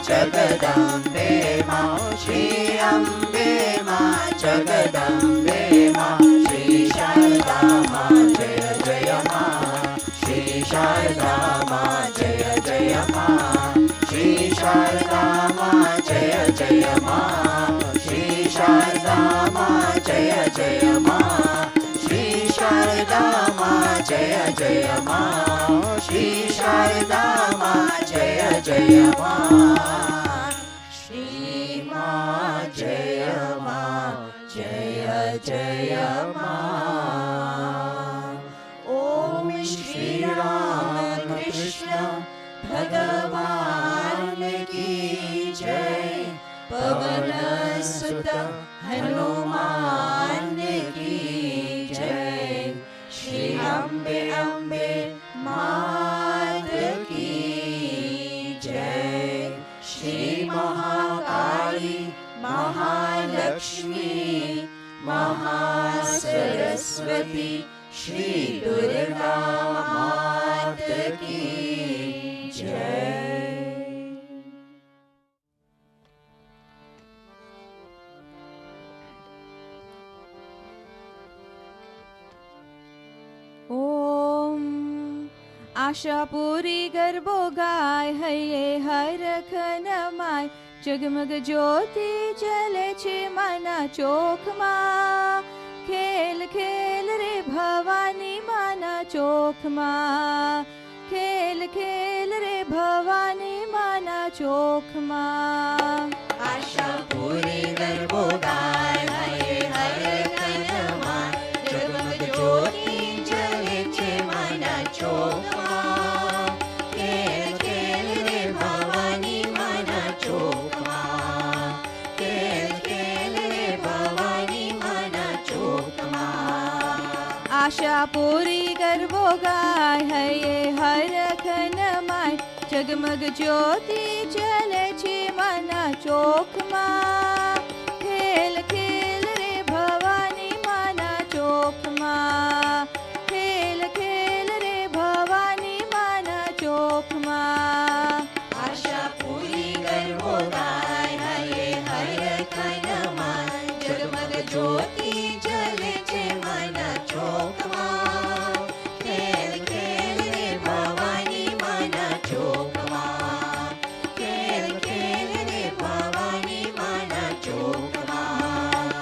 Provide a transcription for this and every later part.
Jagadambike Ambe માં જગદંબે માં શ્રી શારદા માં જય જય માં શ્રી શારદા માં જય જય માં શ્રી શારદા માં જય જય માં શ્રી શારદા માં જય જય માં શ્રી શારદા માં જય જય માં શ્રી શારદા માં જય જય માં શ્રી માં જય માં જય જય માં. ઓમ શ્રી રામ કૃષ્ણ ભગવાન કી જય. પવન સુત હનુમાન કી જય. શ્રી અંબે અંબે માત કી જય. શ્રી મહાકાળી મહાલક્ષ્મી મહાસરસ્વતી શ્રી દુર્ગા માત કી જય. ઓમ આશા પૂરી ગરબો ગાય હૈયે હરખ નમાય. જગમગ જ્યોતિ જલે છે માના ચોખમાં. ખેલ ખેલ રે ભવાની માના ચોખમાં. ખેલ ખેલ રે ભવાની માના ચોખમાં. આશા પૂરી ગરબો ગાય હૈયે હરખ નમાય. જગમગ જ્યોતિ જલે છે માના ચોખમાં. ખેલ ખેલ રે ભવાની માના ચોખમાં. ખેલ ખેલ રે ભવાની માના ચોખમાં. આશા પૂરી ગરબો ગાય હૈયે હરખ નમાય. જગમગ જ્યોતિ જલે છે માના ચોખમાં. ખેલ ખેલ રે ભવાની માના ચોખમાં. ખેલ ખેલ રે ભવાની માના ચોખમાં. આશા પૂરી ગરબો ગાય હૈયે હરખ નમાય. જગમગ જ્યોતિ જલે છે માના ચોખમાં. ખેલ ખેલ રે ભવાની માના ચોખમાં. ખેલ ખેલ રે ભવાની માના ચોખમાં.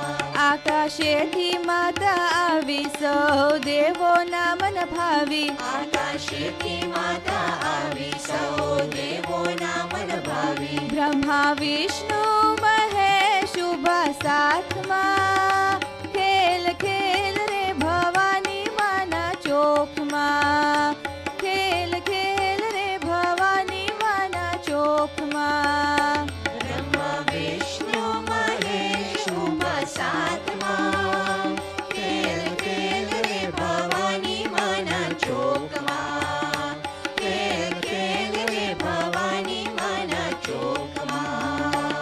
આકાશેથી માતા આવી સૌ દેવોના મન ભાવી. આકાશેથી માતા આવી સૌ દેવોના મન ભાવી. બ્રહ્મા વિષ્ણુ મહેશ ઉભા સાથમાં. ખેલ ખેલ રે ભવાની માના ચોખમાં. ખેલ ખેલ રે ભવાની માના ચોખમાં. બ્રહ્મા વિષ્ણુ મહેશ ઉભા સાથમાં. ખેલ ખેલ રે ભવાની માના ચોખમાં. ખેલ ખેલ રે ભવાની માના ચોખમાં.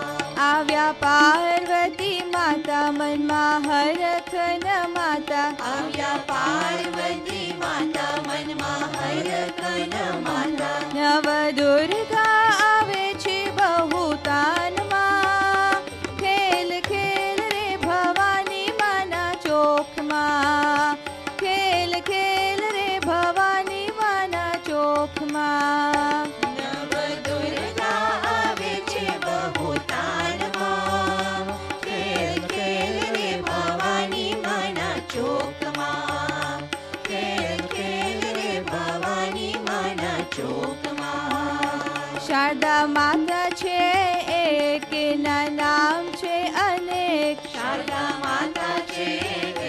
આવ્યા પાર્વતી માતા મનમાં હરખ ન માતા. આવ્યા પાર્વતી માતા મનમાં હરખ ન માતા. નવ દુર્ગા આવે છે બહુ તાનમાં. ખેલ ખેલ રે ભવાની માના ચોખમાં. ખેલ ખેલ રે ભવાની માના ચોખમાં. નવ દુર્ગા આવે છે બહુ તાનમાં. ખેલ ખેલ રે ભવાની માના ચોખમાં. ખેલ ખેલ રે ભવાની માના ચોખમાં. શારદા માતા છે એક, એના નામ છે અનેક. શારદા માતા છે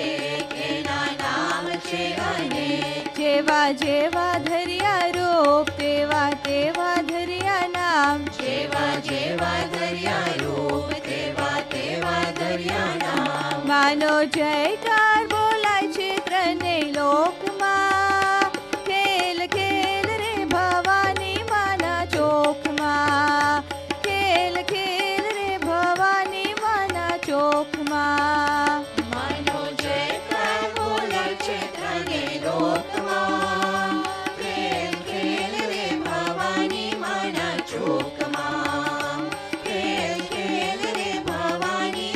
એક, એના નામ છે અનેક. જેવા જેવા ધર્યા રૂપ તેવા તેવા ધર્યા નામ. જેવા જેવા ધર્યા રૂપ તેવા તેવા ધર્યા નામ. માનો જયકાર બોલાય છે ત્રણેય લોકમાં. ખેલ ખેલ રે ભવાની માના ચોખમાં. ખેલ ખેલ રે ભવાની માના ચોખમાં. માનો જયકાર બોલે છે ત્રણેય લોકમાં. ખેલ ખેલ રે ભવાની માના ચોખમાં. ખેલ ખેલ રે ભવાની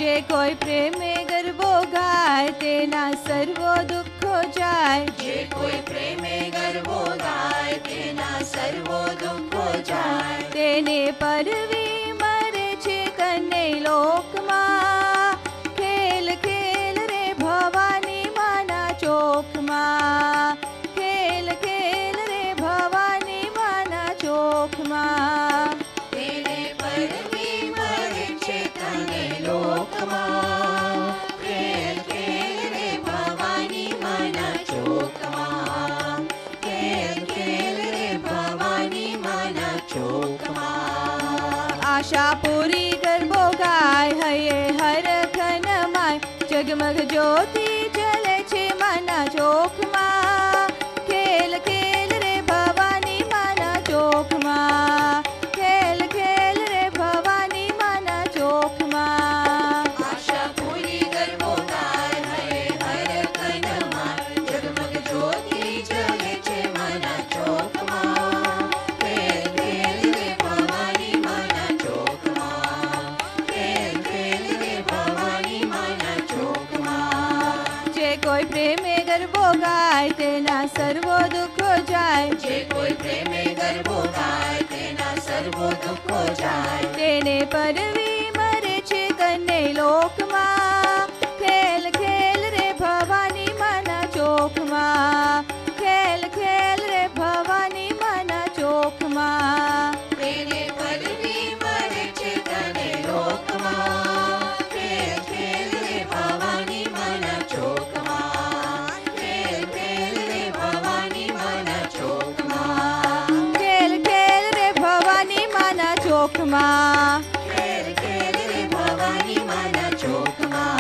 જે કોઈ પ્રેમે ગરબો ગાય તેના સર્વો દુઃખો જાય. જે કોઈ પ્રેમે ગરબો ગાય તેના સર્વો દુઃખો જાય. તેને પરવી મરે છે કને લોકમાં. ખેલ ખેલ રે ભવાની માના ચોખમાં. ખેલ ખેલ રે ભવાની માના ચોખમાં. તેને પરવી મરે છે તને લોકમાં. ખેલ ખેલ રે ભવાની માના ચોકમાં. ખેલ ખેલ રે ભવાની માના ચોકમાં. આશા પૂરી ગરબો ગાય હૈયે હરખન માય. જગમગ જ્યોતિ જલે છે માના ચોખમાં. ખેલ ખેલ રે ભવાની માના ચોખમાં. ખેલ ખેલ રે ભવાની માના ચોખમાં. આશા પૂરી ગરબો ગાય હરે હર કનમાં. જગમગ જ્યોતિ જલે છે માના ચોકમાં. ખેલ ખેલ રે ભવાની માના ચોકમાં. ખેલ ખેલ રે ભવાની માના ચોકમાં. જે કોઈ પ્રેમે ગરબો ગાય તેના સર્વો દુઃખો જાય. જે કોઈ પ્રેમે ગરબો ગાય તેના સર્વો દુઃખો જાય. તેને પરવી મરે છે કને લોકમાં. ખેલ ખેલ રે ભવાની માના ચોખમાં. ખેલ ખેલ રે ભવાની માના ચોખમાં. તેને પરવી મરે છે તને લોકમાં. ખેલ ખેલ રે ભવાની માના ચોકમાં. ખેલ ખેલ રે ભવાની માના ચોકમાં. ખેલ ખેલ રે ભવાની માના ચોખમાં. ખેલ ખેલ રે ભવાની માના ચોકમાં.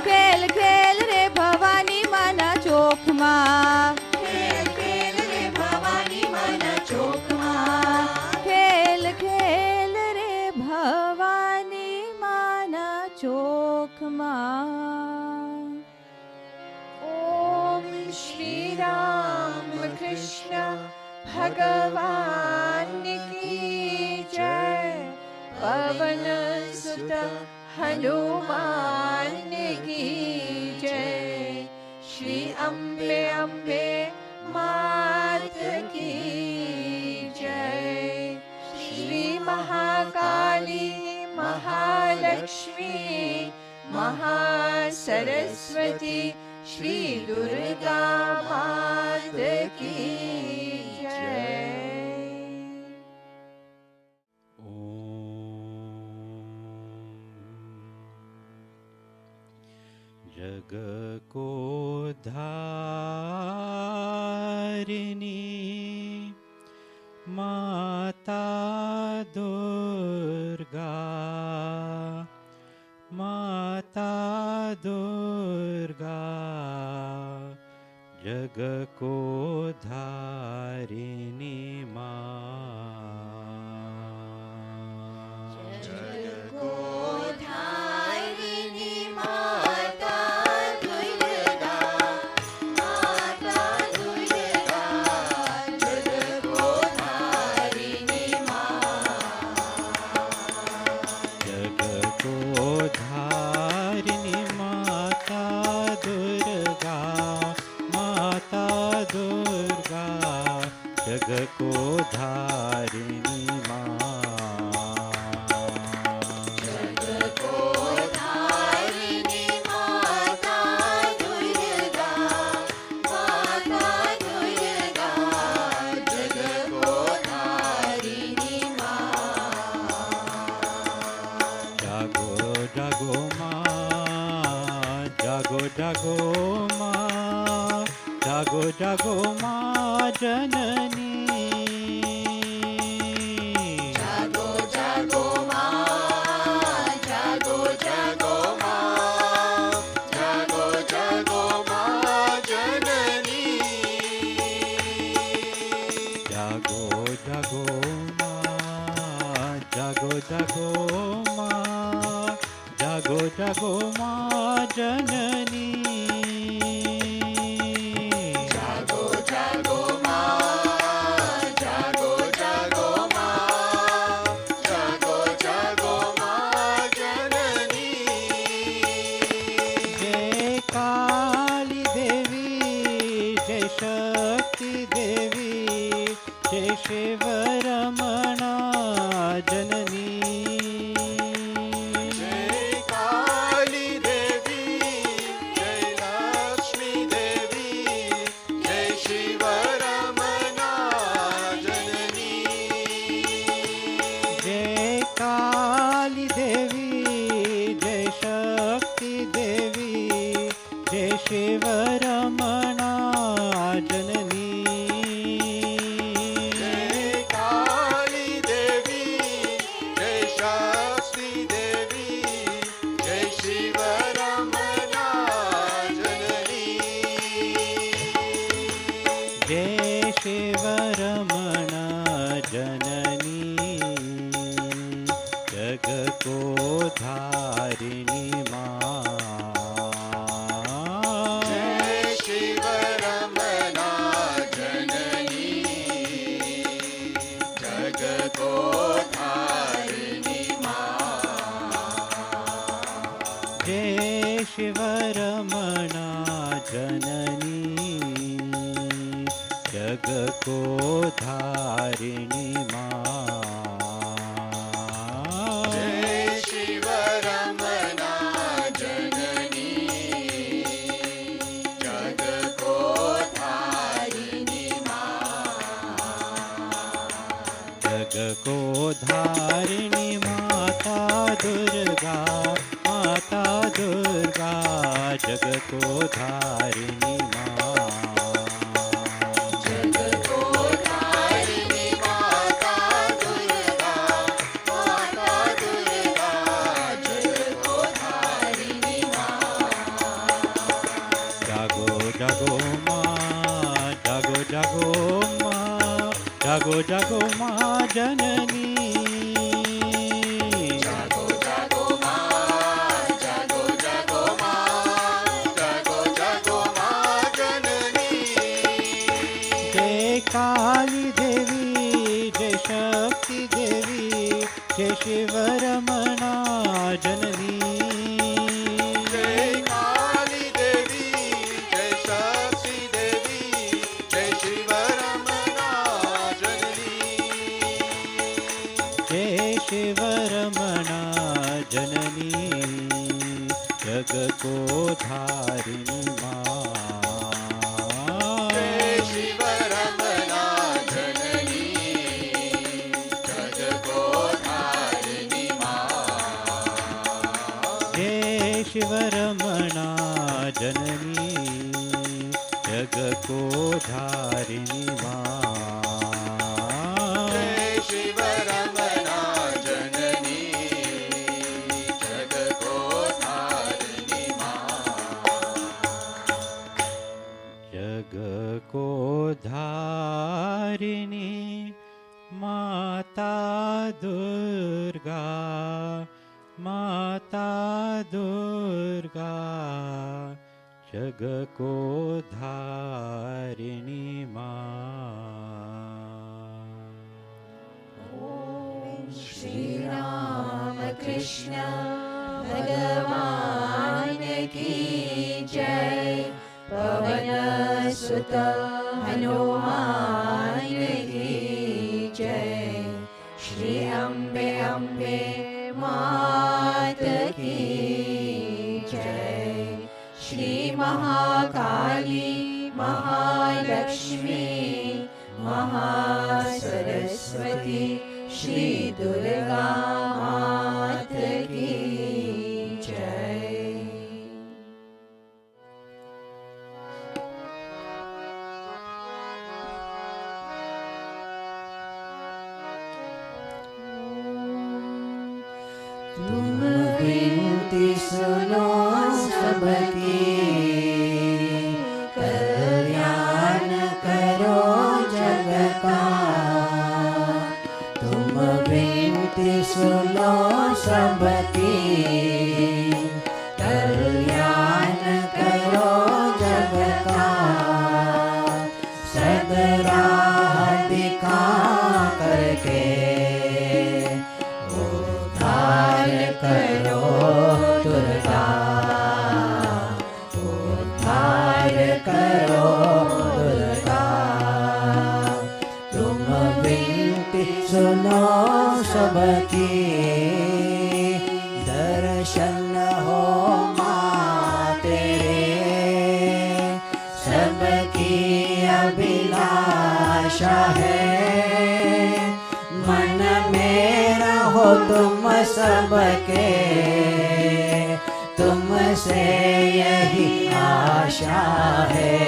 ખેલ ખેલ રે ભવાની માના ચોખમાં. ખેલ ખેલ રે ભવાની માના ચોકમાં. ખેલ ખેલ રે ભવાની માના ચોખમાં. ઓમ શ્રી રામ કૃષ્ણ ભગવાન કી જય. પવન સુત હનુમાન કી જય. શ્રી અંબે અંબે માત કી જય. શ્રી મહાકાલી મહાલક્ષ્મી મહાસરસ્વતી શ્રી દુર્ગા માત કી જય. जग को धारिणी माता दुर्गा. माता दुर्गा जग को धारिणी माँ. जग को धारिणी माता दुर्गा. माता दुर्गा जग को धारिणी माँ. जग को धारिणी माता दुर्गा. माता दुर्गा जग को धारिणी माँ. जग को धारिणी माता दुर्गा. माता दुर्गा जग को धारिणी माँ. जागो जागो माँ. जागो जागो माँ. जागो जागो माँ जननी. जागो जागो माँ. जागो जागो माँ. जागो जागो माँ जननी. जागो जागो माँ. जागो जागो माँ. जागो जागो माँ जननी. जागो जागो माँ. जागो जागो माँ. जागो जागो माँ जननी. माँ। जय शिव रमना जननी जग को धारिणी माँ। जय शिव रमना जननी जग को धारिणी माँ। जय शिव रमना जननी जग को धारिणी माँ। जग को धारिणी माता दुर्गा, माता दुर्गा जग को धारिणी माँ। जग को धारिणी माता दुर्गा, माता दुर्गा जग को धारिणी माँ। जागो जागो माँ, जागो जागो माँ, जागो जागो माँ जननी। जागो जागो माँ, जागो जागो माँ, जागो जागो माँ जननी। जय काली देवी, जय शक्ति देवी, जय शिव रमना जननी। जय काली देवी, जय शक्ति देवी, जय शिव रमना जननी। जय शिव रमना जननी जग को धारिणी माँ। जय शिव रमना जननी जग को धारिणी माँ। जय शिव रमना जननी जग को धारिणी माँ। जय शिव रमना जननी जग को धारिणी माँ। जग को धारिणी माता दुर्गा, माता दुर्गा जग को धारिणी माँ। श्री राम कृष्ण भगवान की जय। पवन सुत हनुमान की जय। श्री अम्बे अम्बे मात की जय। श्री महाकाली महालक्ष्मी महासरस्वती श्री दुर्गा मात की जय। तुम विनती सुनो सबकी, कल्याण करो जग का। तुम विनती सुनो सबकी, कल्याण करो जग का। सदरा दिखा करके करो दुर्गा, उद्धार करो दुर्गा। तुम विनती सुनो सबकी, दर्शन हो माँ तेरे। सबकी अभिलाषा है, मन में रहो तुम सबके। तुमसे यही आशा है,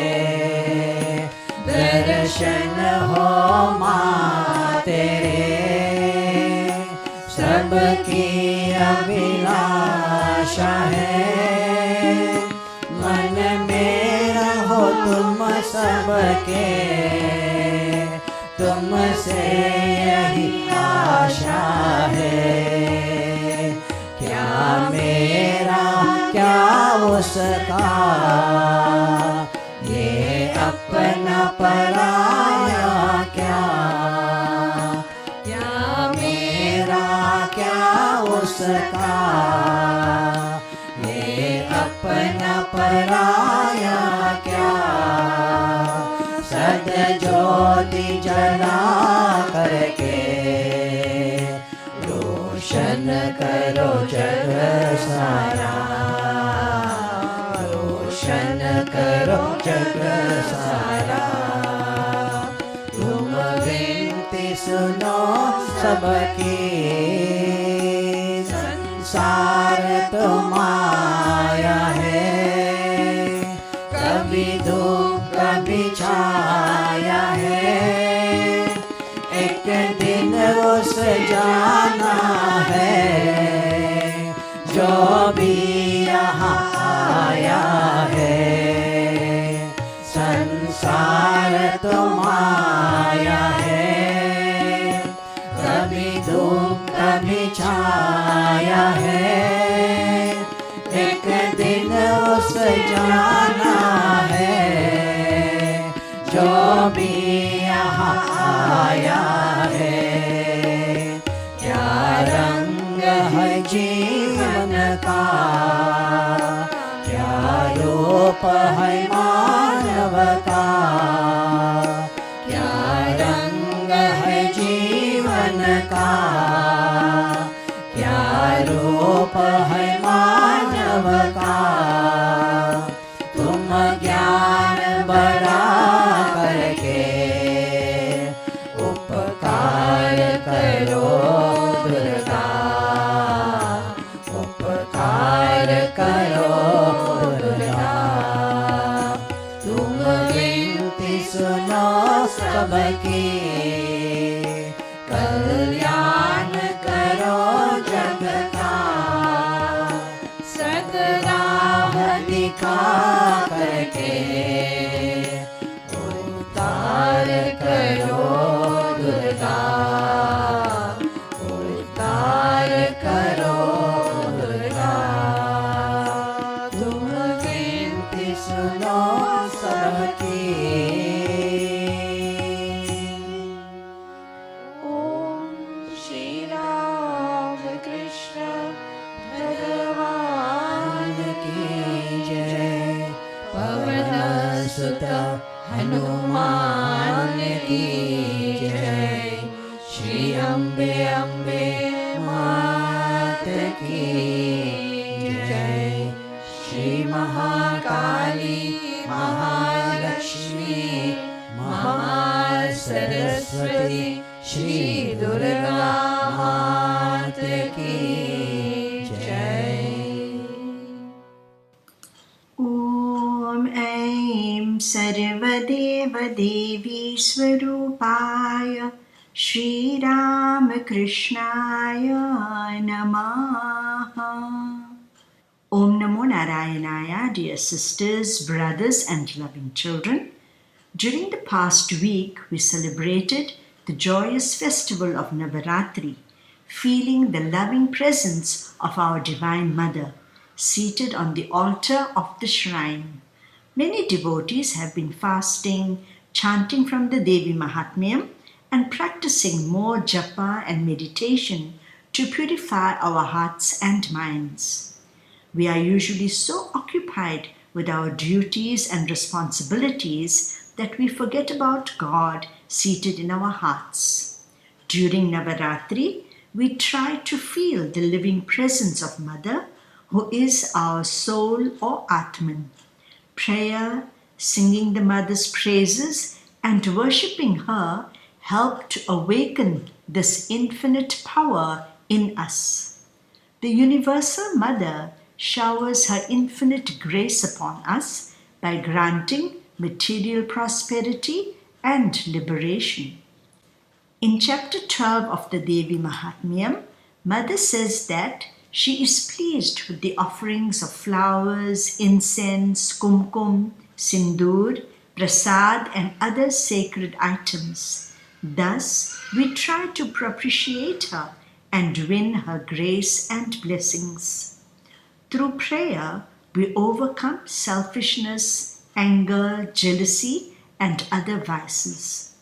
दर्शन हो माँ तेरे। सबकी अभिलाषा है, मन में रहो तुम सबके। तुमसे यही आशा है, क्या मेरा उसका, ये अपना पराया क्या, क्या मेरा क्या उसका, ये अपना पराया क्या, सद ज्योति जला करके रोशन करो जग सारा, रोशन करो जग सारा, तुम विनती सुनो सबकी, संसार तुम्हारा है, कभी धूप कभी छाया है, एक दिन उस जाना है, जो भी यहाँ आया है, संसार तुम्हारा है, कभी धूप कभी छाया है, एक दिन उस जाना है, जो भी यहाँ आया है। क्या रंग है जीवन का, क्या रूप है मानव का, क्या रंग है जीवन का, क्या रूप है मानव का, तुम ज्ञान बड़ा करके उपकार करो दुर्गा, उपकार करो दुर्गा, तुम विनती सुनो सबकी, कल्याण करो जग का, सदराह दिखा करके उद्धार करो दुर्गा, उद्धार करो दुर्गा, तुम विनती सुनो सबकी। ओम श्री राम कृष्ण भगवान की जय, पवन सुत हनुमान की जय, श्री अम्बे अम्बे मात की जय, श्री महाकाली महालक्ष्मी महासरस्वती श्री दुर्गा मात की जय। ॐ ऐं सर्वदेव देवी स्वरूपाय श्रीरामकृष्णाय नमः। Om Namo Narayanaya, dear sisters, brothers and loving children. During the past week, we celebrated the joyous festival of Navaratri, feeling the loving presence of our Divine Mother, seated on the altar of the shrine. Many devotees have been fasting, chanting from the Devi Mahatmyam, and practicing more japa and meditation to purify our hearts and minds. We are usually so occupied with our duties and responsibilities that we forget about God seated in our hearts. During Navaratri, we try to feel the living presence of Mother, who is our soul or Atman. Prayer, singing the Mother's praises, and worshipping her help to awaken this infinite power in us. The Universal Mother showers her infinite grace upon us by granting material prosperity and liberation. In chapter 12 of the Devi Mahatmyam, Mother says that she is pleased with the offerings of flowers, incense, kumkum, sindoor, prasad, and other sacred items. Thus, we try to propitiate her and win her grace and blessings. Through prayer, we overcome selfishness, anger, jealousy, and other vices.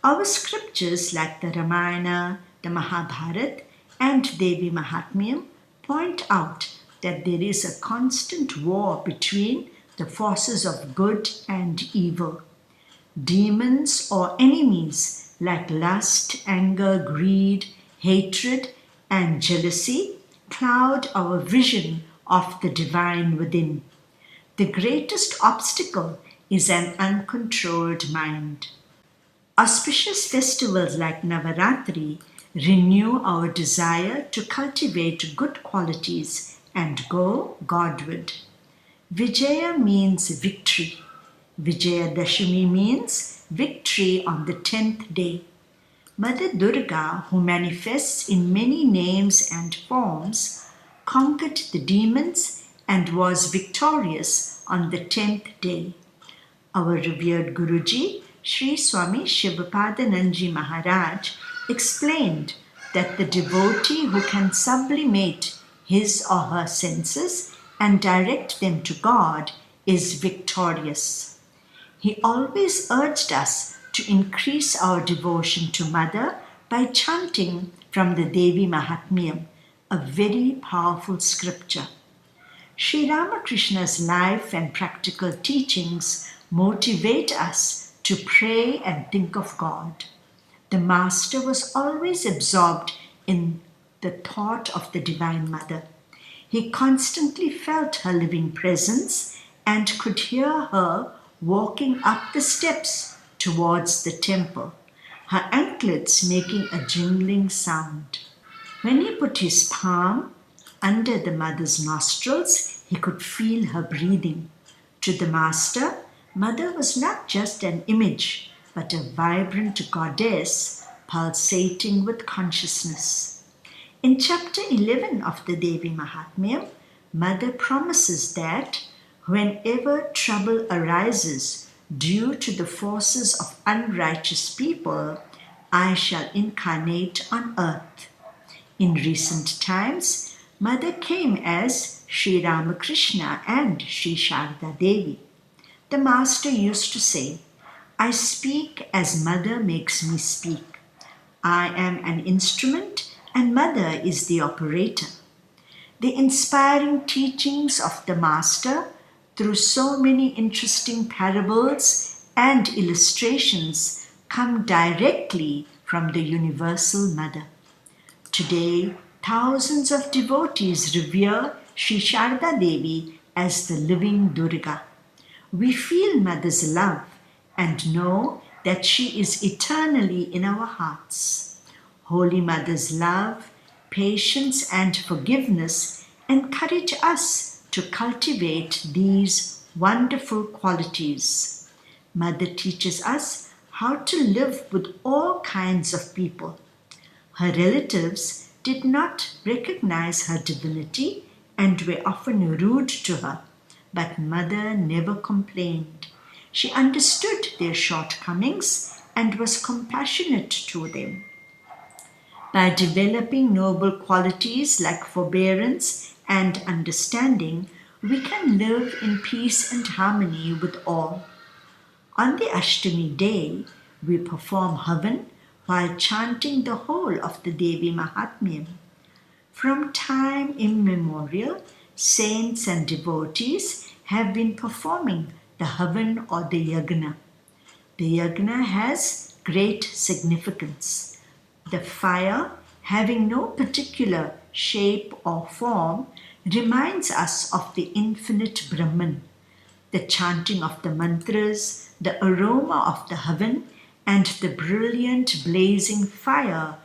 Our scriptures like the Ramayana, the Mahabharata, and Devi Mahatmyam point out that there is a constant war between the forces of good and evil. Demons or enemies like lust, anger, greed, hatred, and jealousy cloud our vision of the divine within. The greatest obstacle is an uncontrolled mind. Auspicious festivals like Navaratri renew our desire to cultivate good qualities and go Godward. Vijaya means victory. Vijaya Dashami means victory on the 10th day. Mother Durga, who manifests in many names and forms, conquered the demons and was victorious on the 10th day. Our revered Guruji, Sri Swami Shivapadananji Maharaj, explained that the devotee who can sublimate his or her senses and direct them to God is victorious. He always urged us to increase our devotion to Mother by chanting from the Devi Mahatmyam, a very powerful scripture. Sri Ramakrishna's life and practical teachings motivate us to pray and think of God. The Master was always absorbed in the thought of the Divine Mother. He constantly felt her living presence and could hear her walking up the steps towards the temple, her anklets making a jingling sound. When he put his palm under the Mother's nostrils, he could feel her breathing. To the Master, Mother was not just an image, but a vibrant goddess pulsating with consciousness. In chapter 11 of the Devi Mahatmyam, Mother promises that whenever trouble arises due to the forces of unrighteous people, I shall incarnate on earth. In recent times, Mother came as Sri Ramakrishna and Sri Sarada Devi. The Master used to say, I speak as Mother makes me speak. I am an instrument and Mother is the operator. The inspiring teachings of the Master through so many interesting parables and illustrations come directly from the Universal Mother. Today, thousands of devotees revere Sri Sarada Devi as the living Durga. We feel Mother's love and know that she is eternally in our hearts. Holy Mother's love, patience, and forgiveness encourage us to cultivate these wonderful qualities. Mother teaches us how to live with all kinds of people. Her relatives did not recognize her divinity and were often rude to her, but Mother never complained. She understood their shortcomings and was compassionate to them. By developing noble qualities like forbearance and understanding, we can live in peace and harmony with all. On the Ashtami day, we perform Havan while chanting the whole of the Devi Mahatmyam. From time immemorial, saints and devotees have been performing the Havan or the Yagna. The Yagna has great significance. The fire, having no particular shape or form, reminds us of the infinite Brahman. The chanting of the mantras, the aroma of the Havan, and the brilliant blazing fire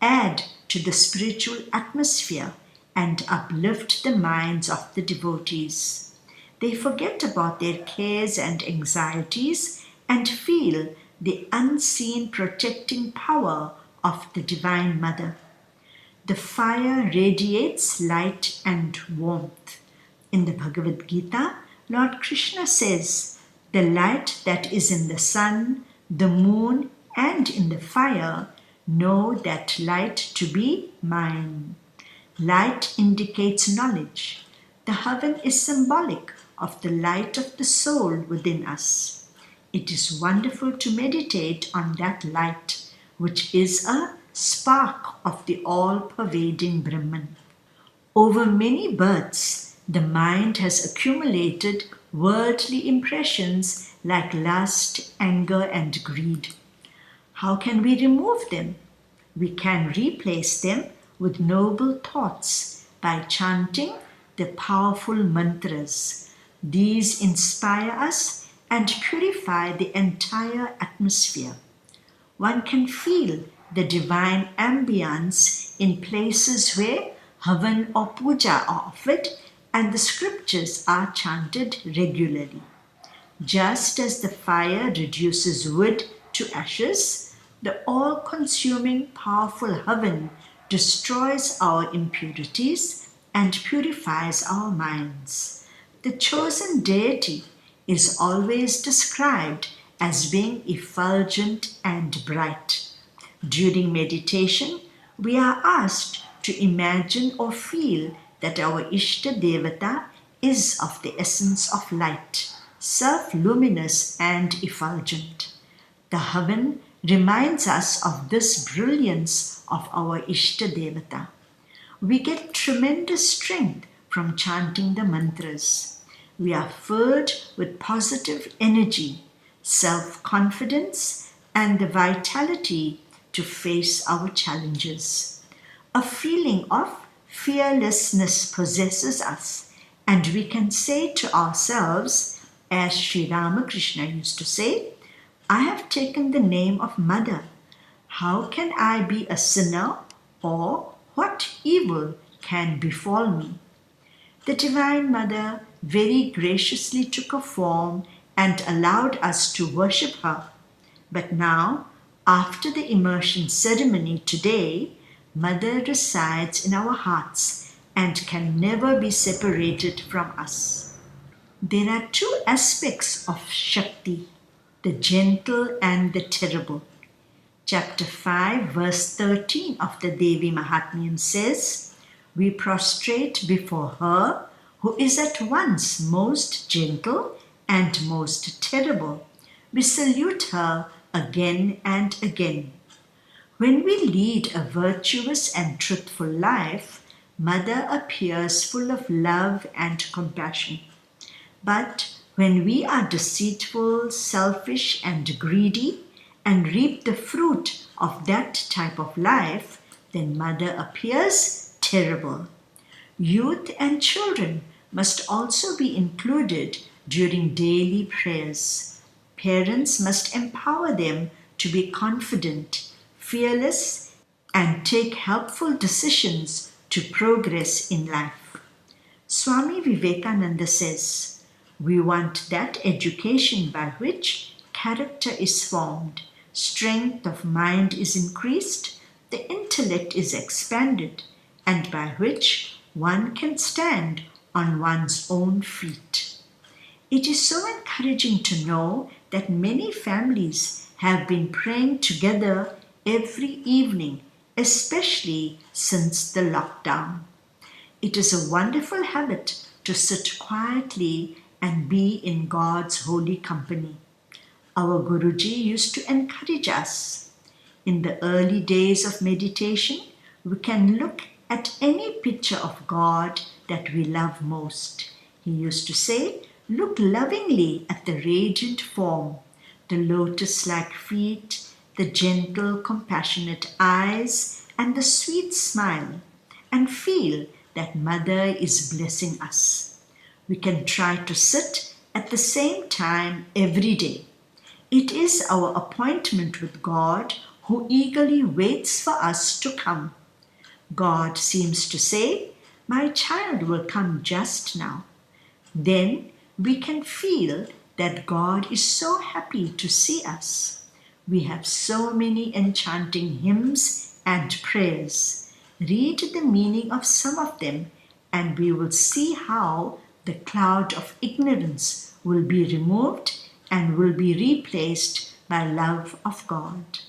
add to the spiritual atmosphere and uplift the minds of the devotees. They forget about their cares and anxieties and feel the unseen protecting power of the Divine Mother. The fire radiates light and warmth. In the Bhagavad Gita, Lord Krishna says, the light that is in the sun, the moon, and in the fire, know that light to be mine. Light indicates knowledge. The Havan is symbolic of the light of the soul within us. It is wonderful to meditate on that light, which is a spark of the all-pervading Brahman. Over many births, the mind has accumulated worldly impressions like lust, anger, and greed. How can we remove them? We can replace them with noble thoughts by chanting the powerful mantras. These inspire us and purify the entire atmosphere. One can feel the divine ambience in places where Havan or puja are offered and the scriptures are chanted regularly. Just as the fire reduces wood to ashes, the all-consuming powerful Havan destroys our impurities and purifies our minds. The chosen deity is always described as being effulgent and bright. During meditation, we are asked to imagine or feel that our Ishta Devata is of the essence of light, self-luminous and effulgent. The Havan reminds us of this brilliance of our Ishta Devata. We get tremendous strength from chanting the mantras. We are filled with positive energy, self-confidence, and the vitality to face our challenges. A feeling of fearlessness possesses us, and we can say to ourselves, as Sri Ramakrishna used to say, I have taken the name of Mother. How can I be a sinner, or what evil can befall me? The Divine Mother very graciously took a form and allowed us to worship her. But now, after the immersion ceremony today, Mother resides in our hearts and can never be separated from us. There are two aspects of Shakti, the gentle and the terrible. Chapter 5, verse 13 of the Devi Mahatmyam says, we prostrate before her who is at once most gentle and most terrible. We salute her again and again. When we lead a virtuous and truthful life, Mother appears full of love and compassion. But when we are deceitful, selfish, and greedy, and reap the fruit of that type of life, then Mother appears terrible. Youth and children must also be included during daily prayers. Parents must empower them to be confident, fearless, and take helpful decisions to progress in life. Swami Vivekananda says, we want that education by which character is formed, strength of mind is increased, the intellect is expanded, and by which one can stand on one's own feet. It is so encouraging to know that many families have been praying together every evening, especially since the lockdown. It is a wonderful habit to sit quietly and be in God's holy company. Our Guruji used to encourage us. In the early days of meditation, we can look at any picture of God that we love most. He used to say, look lovingly at the radiant form, the lotus-like feet, the gentle, compassionate eyes, and the sweet smile, and feel that Mother is blessing us. We can try to sit at the same time every day. It is our appointment with God who eagerly waits for us to come. God seems to say, my child will come just now. Then we can feel that God is so happy to see us. We have so many enchanting hymns and prayers. Read the meaning of some of them, and we will see how the cloud of ignorance will be removed and will be replaced by love of God.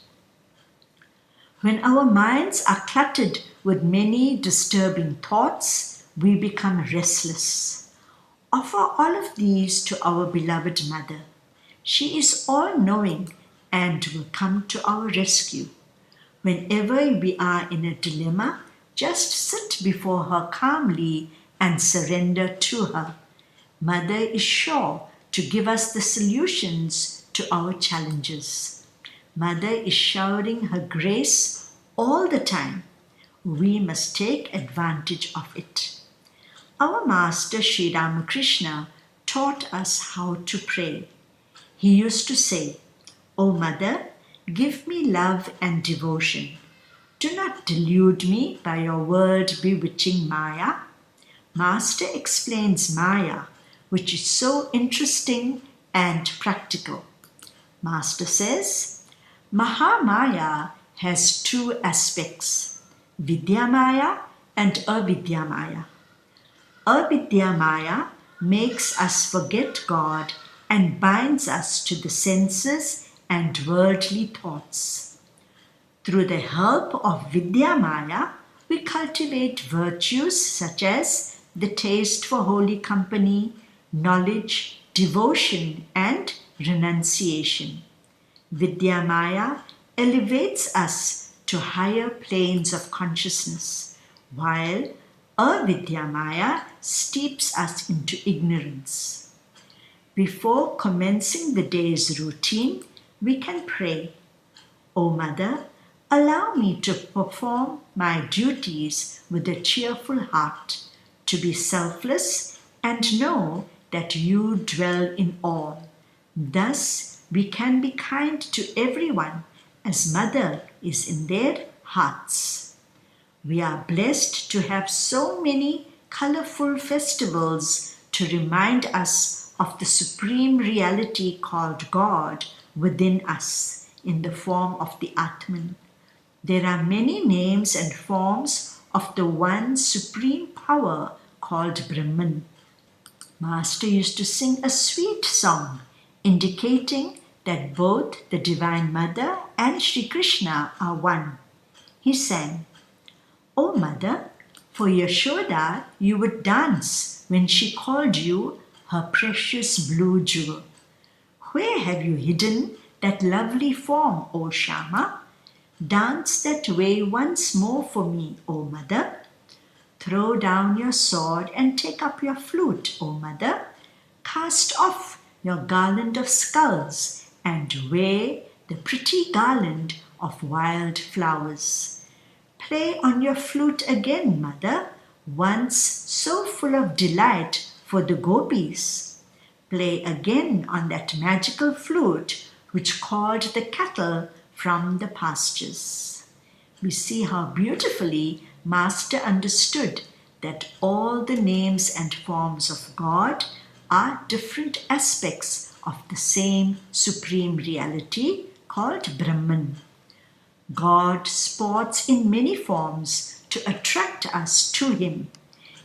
When our minds are cluttered with many disturbing thoughts, we become restless. Offer all of these to our beloved Mother. She is all-knowing and will come to our rescue. Whenever we are in a dilemma, just sit before her calmly and surrender to her. Mother is sure to give us the solutions to our challenges. Mother is showering her grace all the time. We must take advantage of it. Our Master Sri Ramakrishna taught us how to pray. He used to say, "O Mother, give me love and devotion. Do not delude me by your word-bewitching Maya." Master explains Maya, which is so interesting and practical. Master says, Mahamaya has two aspects, Vidyamaya and Avidyamaya. Avidyamaya makes us forget God and binds us to the senses and worldly thoughts. Through the help of Vidyamaya, we cultivate virtues such as the taste for holy company, knowledge, devotion, and renunciation. Vidyamaya elevates us to higher planes of consciousness, while Avidyamaya steeps us into ignorance. Before commencing the day's routine, we can pray, "O Mother, allow me to perform my duties with a cheerful heart, to be selfless and know that you dwell in all. Thus we can be kind to everyone as Mother is in their hearts." We are blessed to have so many colorful festivals to remind us of the supreme reality called God within us in the form of the Atman. There are many names and forms of the one supreme power called Brahman. Master used to sing a sweet song indicating that both the Divine Mother and Sri Krishna are one. He sang, "O Mother, for Yashoda you would dance when she called you her precious blue jewel. Where have you hidden that lovely form, O Shama? Dance that way once more for me, O Mother. Throw down your sword and take up your flute, O Mother. Cast off your garland of skulls and wear the pretty garland of wild flowers. Play on your flute again, Mother, once so full of delight for the gopis. Play again on that magical flute which called the cattle from the pastures." We see how beautifully Master understood that all the names and forms of God are different aspects of the same supreme reality called Brahman. God sports in many forms to attract us to Him.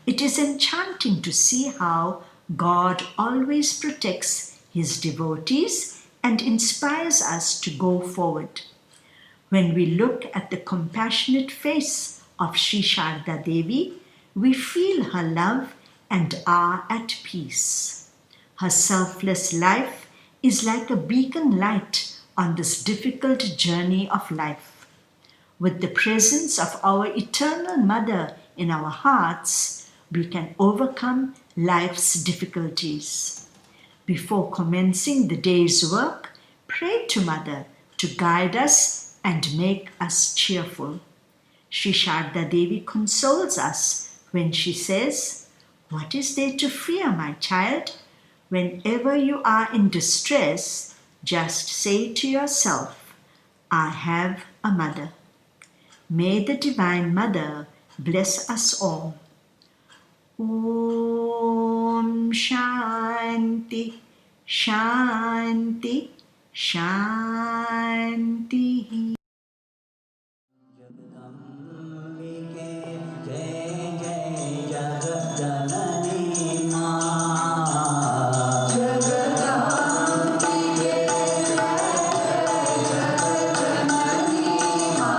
It is enchanting to see how God always protects His devotees and inspires us to go forward. When we look at the compassionate face of Sri Sarada Devi, we feel her love and are at peace. Her selfless life is like a beacon light on this difficult journey of life. With the presence of our eternal Mother in our hearts, we can overcome life's difficulties. Before commencing the day's work, pray to Mother to guide us and make us cheerful. Sri Sarada Devi consoles us when she says, "What is there to fear, my child? Whenever you are in distress, just say to yourself, 'I have a Mother.'" May the Divine Mother bless us all. Om Shanti, Shanti, Shanti. Jagadambike, Jai Jai Jagadambike Maa. Jagadambike, Jagadambike Maa.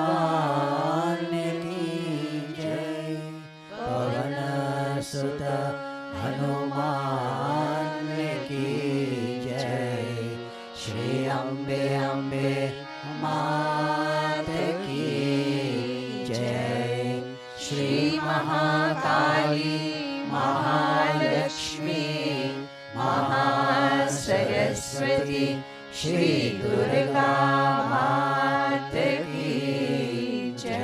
भगवान की जय। पवन सुत हनुमान की जय। श्री अम्बे अम्बे मात की जय। श्री महाकाली महालक्ष्मी महासरस्वती श्री दुर्गा मात की जय।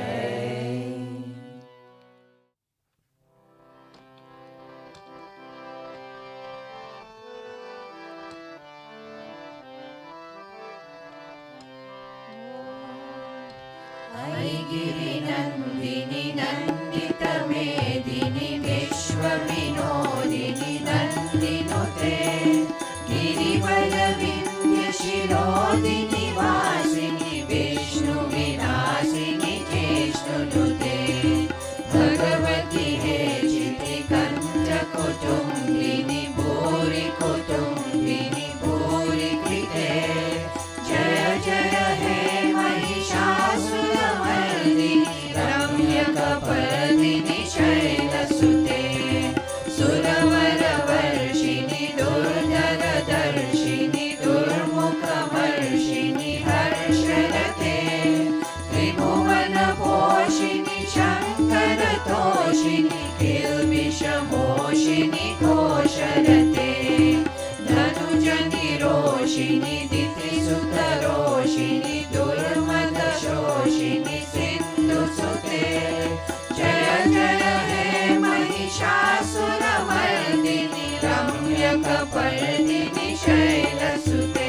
ऐ गिरिनन्दिनि नन्दित मेदिनि विश्वविनोदिनि नन्दिनुते गिरिवरविन्ध्य शिरोदिनि वासिनि विष्णुविलासिनि जिष्णुनुते भगवति हेचितिकञ्च कुटुम्बिनि भूरि कुटुम्बिनि भूरि कृते जय जय हे महिषासुरमर्दिनि रम्यकपर्दिनि शैलसुते सुरवरवर्षिणि दुर्धरदर्शिनि दुर्मुखमर्षिणि हर्षरते त्रिभुवनपोषिणि शङ्करतोषिणि किल्बिषमोषिणि घोषरते धनुजनिरोषिणि दितिसुतरोषिणि दुर्मदशोषिणि सिन्धुसुते जय जय हे महिषासुरमर्दिनि रम्यकपर्दिनि शैलसुते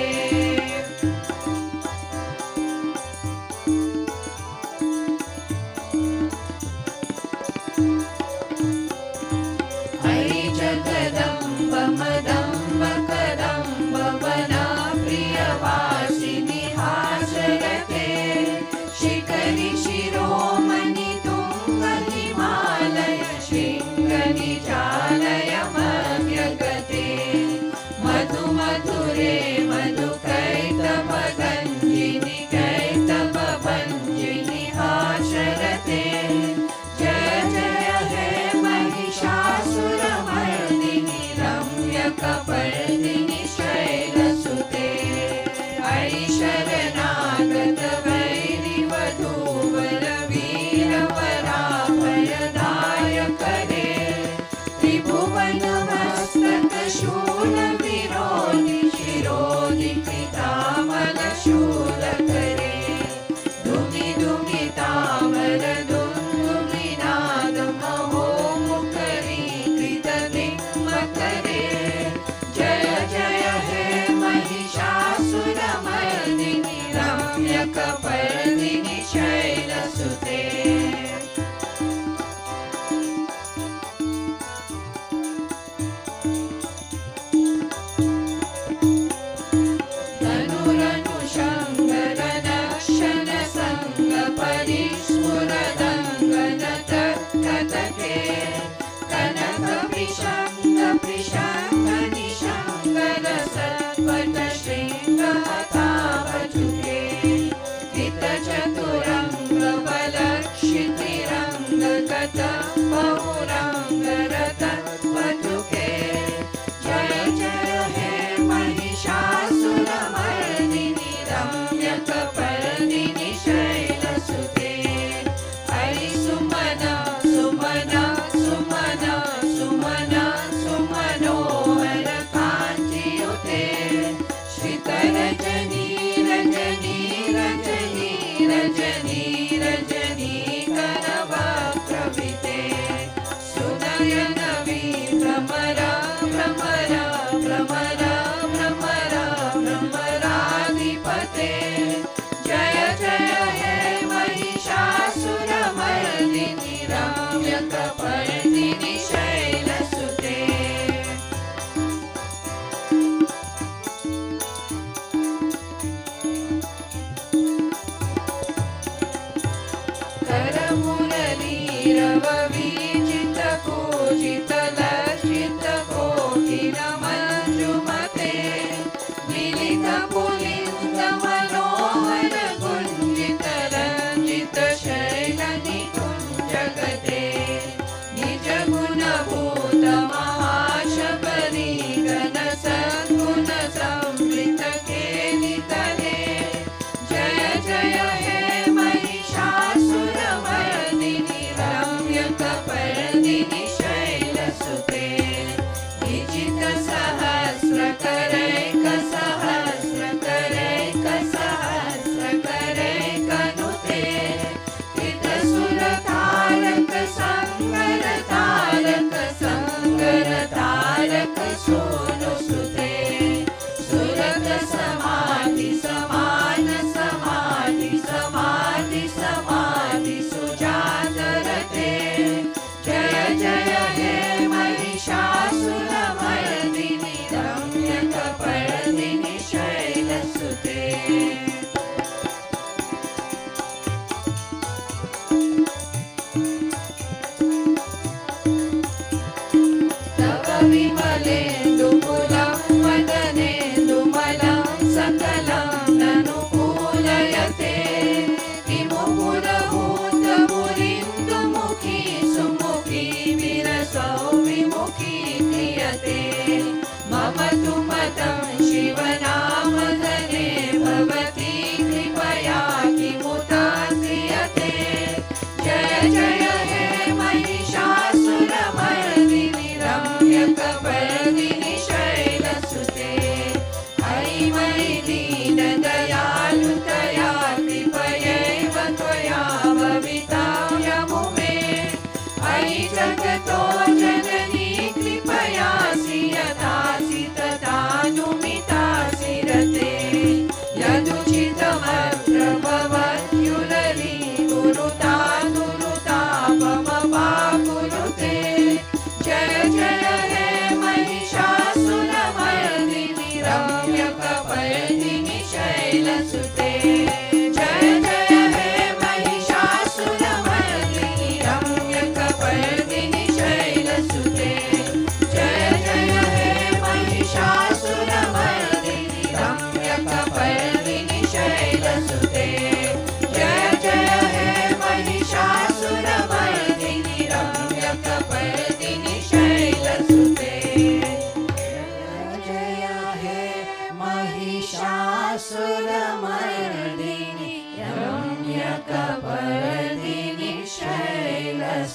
ऐ जगदम्ब मदम्ब कदम्ब वना प्रियवासिनि हासरते शिखरि शिरोमणि तुङ्ग हिमालय शृङ्गनिजालय मध्यगते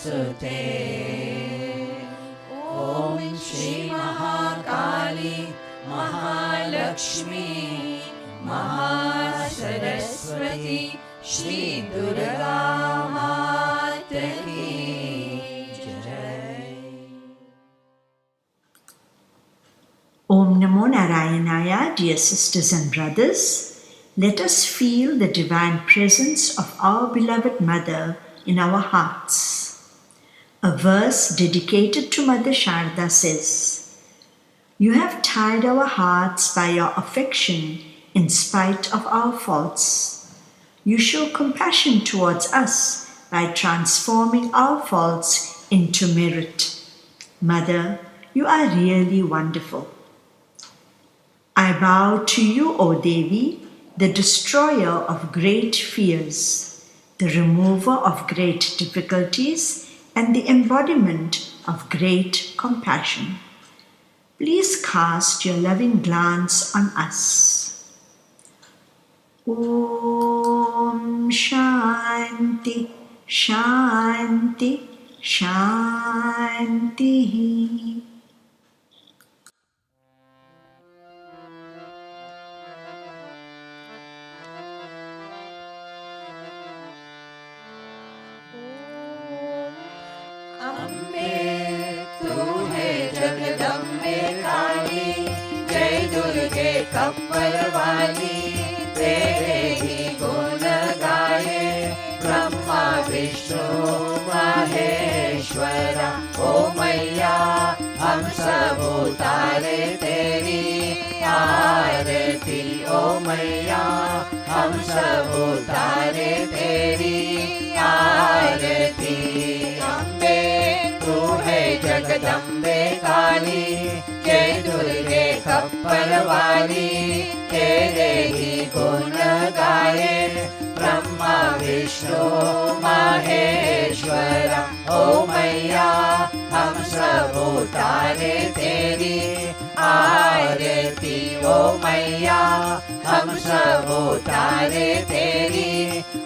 नमोस्तुते। ॐ श्री महाकाली महालक्ष्मी महासरस्वती श्री दुर्गा मात की जय। Om Namo Narayanaya, dear sisters and brothers. Let us feel the divine presence of our beloved Mother in our hearts. A verse dedicated to Mother Sarada says, "You have tied our hearts by your affection in spite of our faults. You show compassion towards us by transforming our faults into merit. Mother, you are really wonderful. I bow to you, O Devi, the destroyer of great fears, the remover of great difficulties, and the embodiment of great compassion. Please cast your loving glance on us." Om Shanti, Shanti, Shanti. Ambe तू है जगदम्बे काली, जय दुर्गे copper वाली, तेरे ही गुण गाए ब्रह्मा विष्णु महेश्वरा। ओ मैया हम सब उतारे तेरी आरती, ओ मैया हम सब उतारे तेरी आरती। अम्बे तू है जगदम्बे काली, जय दुर्गे कप्पर वाली, तेरे ही गुण गाए ब्रह्मा विष्णु महेश्वरा। ओ मैया हम सब उतारे तेरी आरती, ओ मैया हम सब उतारे तेरी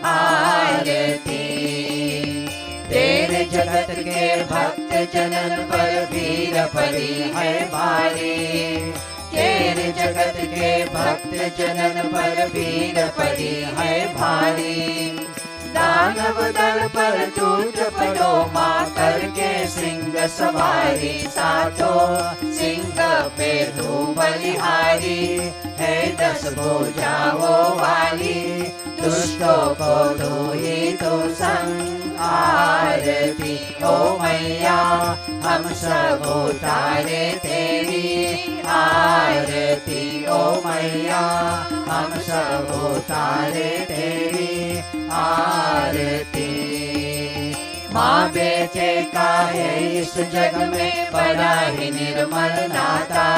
आरती। तेरे जगत के भक्त जनन पर वीर परी है भारी, तेरे जगत के भक्त जनन पर वीर परी है भारी। दानव दल पर टूट पड़ो माँ करके सिंह सवारी, सातों सिंह पे तू बलिहारी है 10 भुजाओं वाली, दुष्टों को तू ही तू संहारती। ओ मैया हम सब उतारे तेरी आरती, ओ मैया हम सब उतारे तेरी आरती। माँ बेटे का है इस जग में बड़ा ही निर्मल नाता,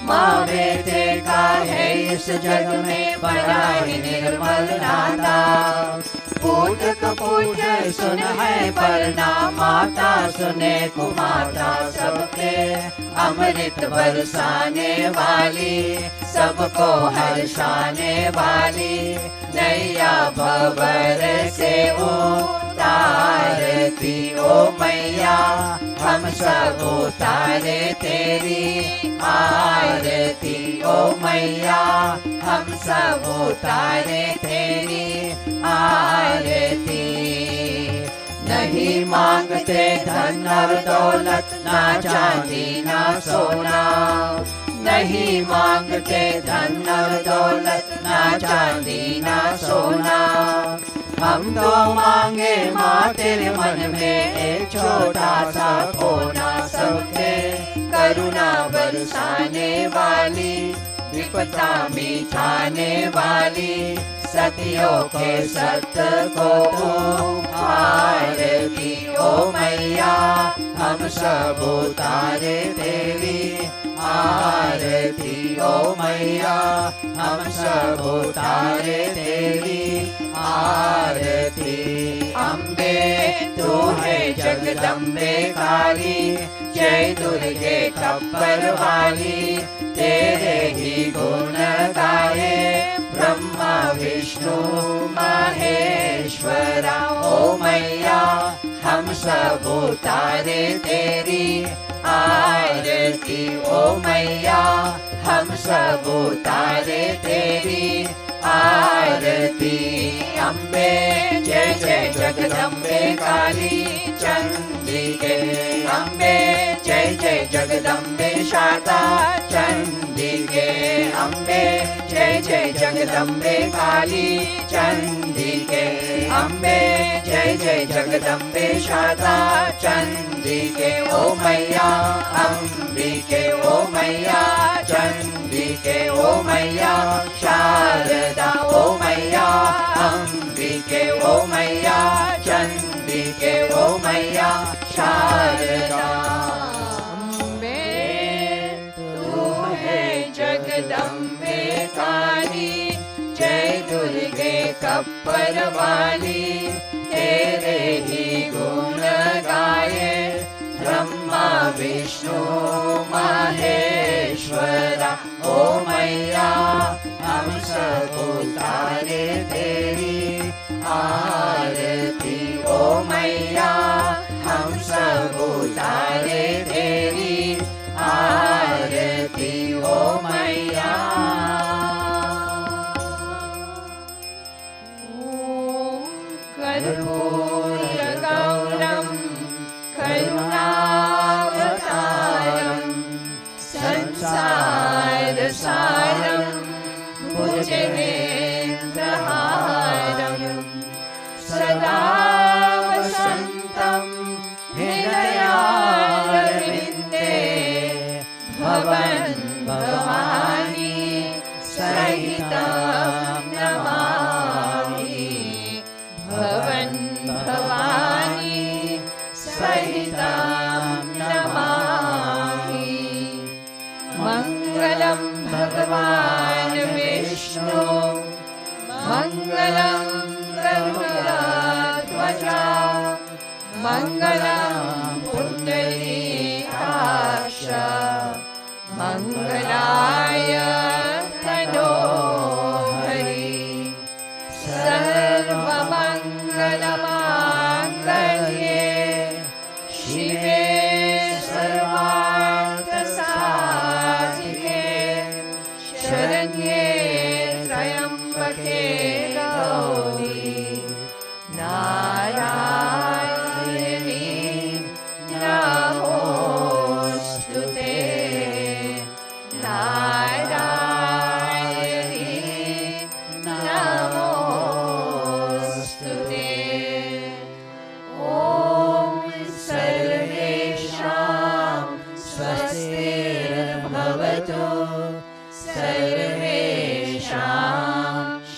माँ बेटे का है इस जग में बड़ा ही निर्मल नाता। पूत कपूत सुन है प्रणाम, माता सुने कुमाता, सबके अमृत बरसाने वाली, सबको हर्षाने वाली, नैया भंवर से उतारती। ओ मैया हम सब उतारे तेरी आरती, ओ मैया हम सब उतारे तेरी आरती। नहीं मांगते धन और दौलत, ना चांदी ना सोना, नहीं मांगते धन और दौलत, ना चांदी ना सोना। हम तो मांगे माँ तेरे मन में एक छोटा सा कोना, सबके करुणा बरसाने वाली, विपदा मिटाने वाली, सतियों के सत्य को आरती। ओ मैया हम सब उतारे तेरी आरती, ओ मैया हम सब उतारे तेरी आरती। अम्बे तू है जगदम्बे काली, जय दुर्गे कप्पर वाली, तेरे ही गुण गाए ब्रह्मा विष्णु महेश्वरा। ओ मैया हम सब उतारे तेरी आरती ओ मैया, हम सब उतारे तेरी आरती। अम्बे जय जय जगदम्बे काली चंडिके, अम्बे जय जय जगदम्बे शारदा चंडिके, अम्बे जय जय जगदम्बे काली चंडिके, अम्बे जय जय जगदम्बे शारदा चंडिके। ओ मैया अंबिके, ओ मैया चंडिके, ओ मैया शारदा, ओ मैया अंबिके, ओ मैया चंडिके, ओ मैया शारदा। अम्बे तू है जगदम्बे काली, जय दुर्गे कप्पर वाली, तेरे ही गुण गाए ब्रह्मा विष्णु महेश्वरा। ओ मैया हम सब उतारे तेरी आरती, ओ मैया हम सब उतारे तेरी आरती, ओ मैया। ओम कर्पूर गौरम करुणावतारम संसार सारम भुजगेन्द्रहारम सदा वसन्तं हृदयारविन्दे भवन् भवानी सहितं नमामि, भवन् भवानी सहितं नमामि। मङ्गलं भगवान् विष्णु, मङ्गलं गरुडध्वजा, मङ्गलं पुण्डरीकाक्ष, मङ्गलाय तनोहरि। सर्वमङ्गलमाङ्गल्ये शिवे सर्वार्थसाधिके, शरण्ये त्र्यम्बके गौरी नारायणी नमोस्तुते, नारायणी नमोस्तुते। ॐ सर्वेषां स्वस्तिर्भवतु, सर्वेषां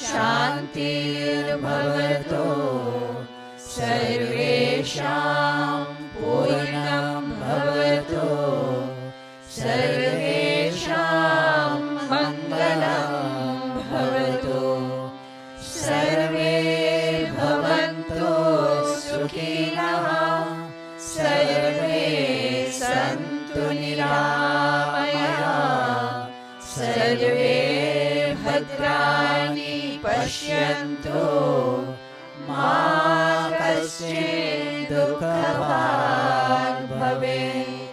शान्तिर्भवतु, सर्वेषां पूर्णं भवतु, सर्वेषां मङ्गलं भवतु, सर्वे भवन्तु सुखिनः, सर्वे सन्तु निरामयाः, सर्वे भद्राणि पश्यन्तु, मा कश्चित् दुःखभाग् भवेत्।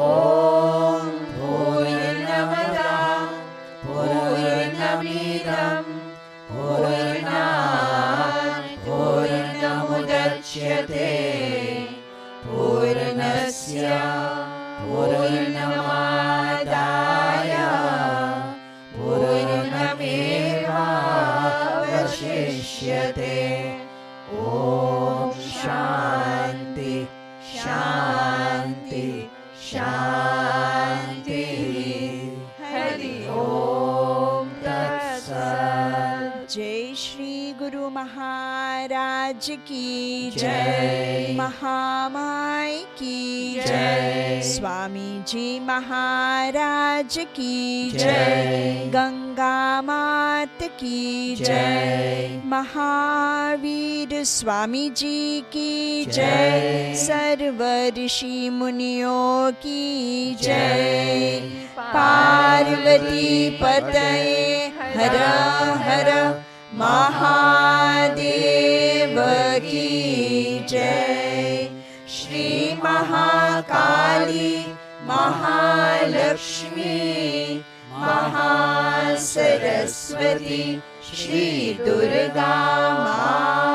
ॐ पूर्णमदः पूर्णमिदं पूर्णात् पूर्णमुदच्यते, पूर्णस्य पूर्णमादाय पूर्णमेवावशिष्यते। ॐ शान्ति शान्ति शान्ति। हरि ओम तत्सत्। जय श्री गुरु महाराज की जय। महामाई की जय। स्वामी जी महाराज की जय। गंगा मात की जय। महावीर स्वामी जी की जय। सर्व ऋषि मुनियों की जय। पार्वती पतये हर हर महादेव की जय। श्री महाकाली महालक्ष्मी महासरस्वती श्री दुर्गा माँ